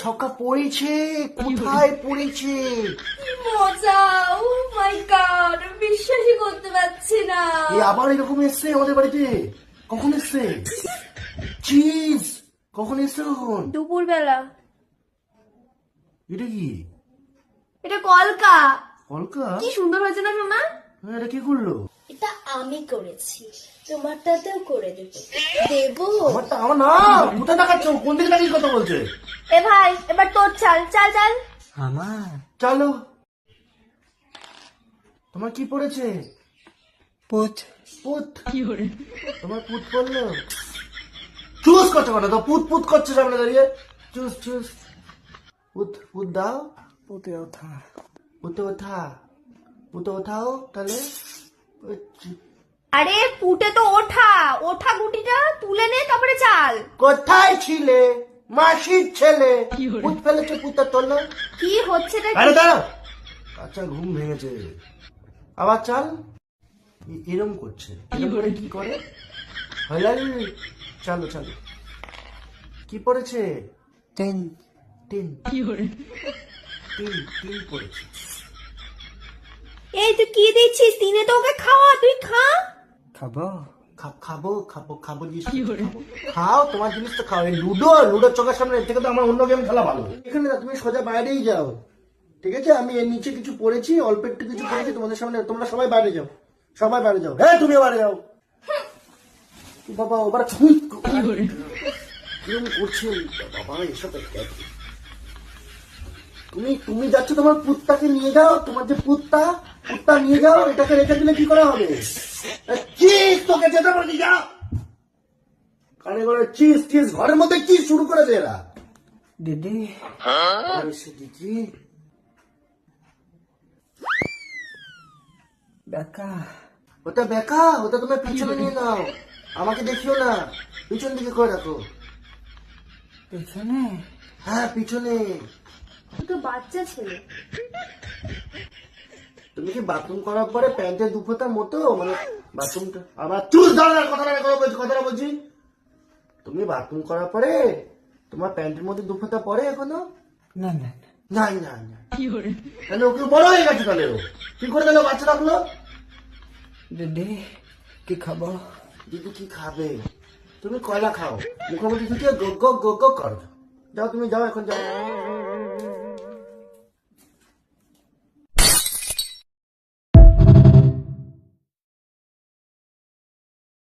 ছক্কা পড়েছে, কোথায় পড়েছে? মজা! ও মাই গড, বিশ্বাসই করতে পারছি না। আবার এরকম এসছে আমাদের বাড়িতে? কখন এসছে? চিজ কখন এসছে? কখন? দুপুরবেলা। এটা কি? এটা কলকা। কলকা? কি সুন্দর হয়েছে না সোনা? এটা কি করলো? এটা আমি করেছি, তোমারটাতেও করে দেবো। দেবো? আমারটা আমার না। কোথায় দেখাচ্ছ? কোন দিকে দাঁড়িয়ে কথা বলছে? এ ভাই, এবার তোর চাল চাল চাল। আমার চলো। তোমার কি পড়েছে? পুত পুত। তোমার পুত পড়লো? চুজ করছো কেন? তো পুত পুত করছো সামনে দাঁড়িয়ে। Choose choose. পুত পুত দাও। পুতে ওঠা পুতে ওঠা। পুতে ওঠাও তাহলে। আরে পুটে তো ওঠা, ওঠা গুটিটা তুলে নে তারপরে চাল। কোথায় ছিলে? মাসির ছেলে। পুত ফেলেছে, পুতটা তোলো। কি হচ্ছে রে? আরে দাঁড়াও, আচ্ছা ঘুম ভেঙেছে। আবার চাল। এরম করছে। এরম করে কি করে? হলাল। চালো চালো। কি পড়েছে? টেন তিন। তিন তিন পড়েছে। এই তুই কি দিচ্ছিস? তিনে তো ওকে খাওয়া, তুই খা। খাবো খাবো খাবো খাবো জিনিস খাবো। খাও, তোমার জিনিস তো খাও। এই লুডো লুডোর চোখের সামনে, এর থেকে তো আমার অন্য গেম খেলা ভালো। এখানে না, তুমি সোজা বাইরেই যাও, ঠিক আছে? আমি এর নিচে কিছু পড়েছি, অল্প একটু কিছু পড়েছি তোমাদের সামনে। তোমরা সবাই বাইরে যাও, সবাই বাইরে যাও। হ্যাঁ, তুমিও বাইরে যাও। বাবা ওবার কিরম করছে বাবা এসব? তুমি তুমি যাচ্ছ, তোমার পুতটাকে নিয়ে যাও। তোমার যে পুতটা নিয়ে যাও। এটাকে রেখে দিলে কি করা হবে? চিজ তোকে যেতে বলি, যা। কানে করে চিজ চিজ। ঘরের মধ্যে কি শুরু করেছে এরা? দিদি দিদি বেকা ওটা বেকা, ওটা তোমার পিছনে নিয়ে নাও। আমাকে দেখিও না, পিছন দিকে করে রাখো। পেছনে হ্যাঁ পিছনে। তো বাচ্চা ছেলে। তুমি কি বাথরুম করার পরে প্যান্টের দুফোটার মতো, মানে বাথরুমটা আবার চুল ধরার কথাটা বলছি। তুমি বাথরুম করার পরে তোমার প্যান্টের মধ্যে দুফোটা পরে এখনো? না না নাই না না। তাহলে ওকে বড় হয়ে গেছে, তাহলে ও কি করে গেল বাচ্চা রাখলো? দিদি কি খাবো? দিদি কি খাবে? তুমি কয়লা খাও, মুখোমুখি ঢুকিয়ে গো গো গো গো করো। যাও তুমি যাও, এখন যাও।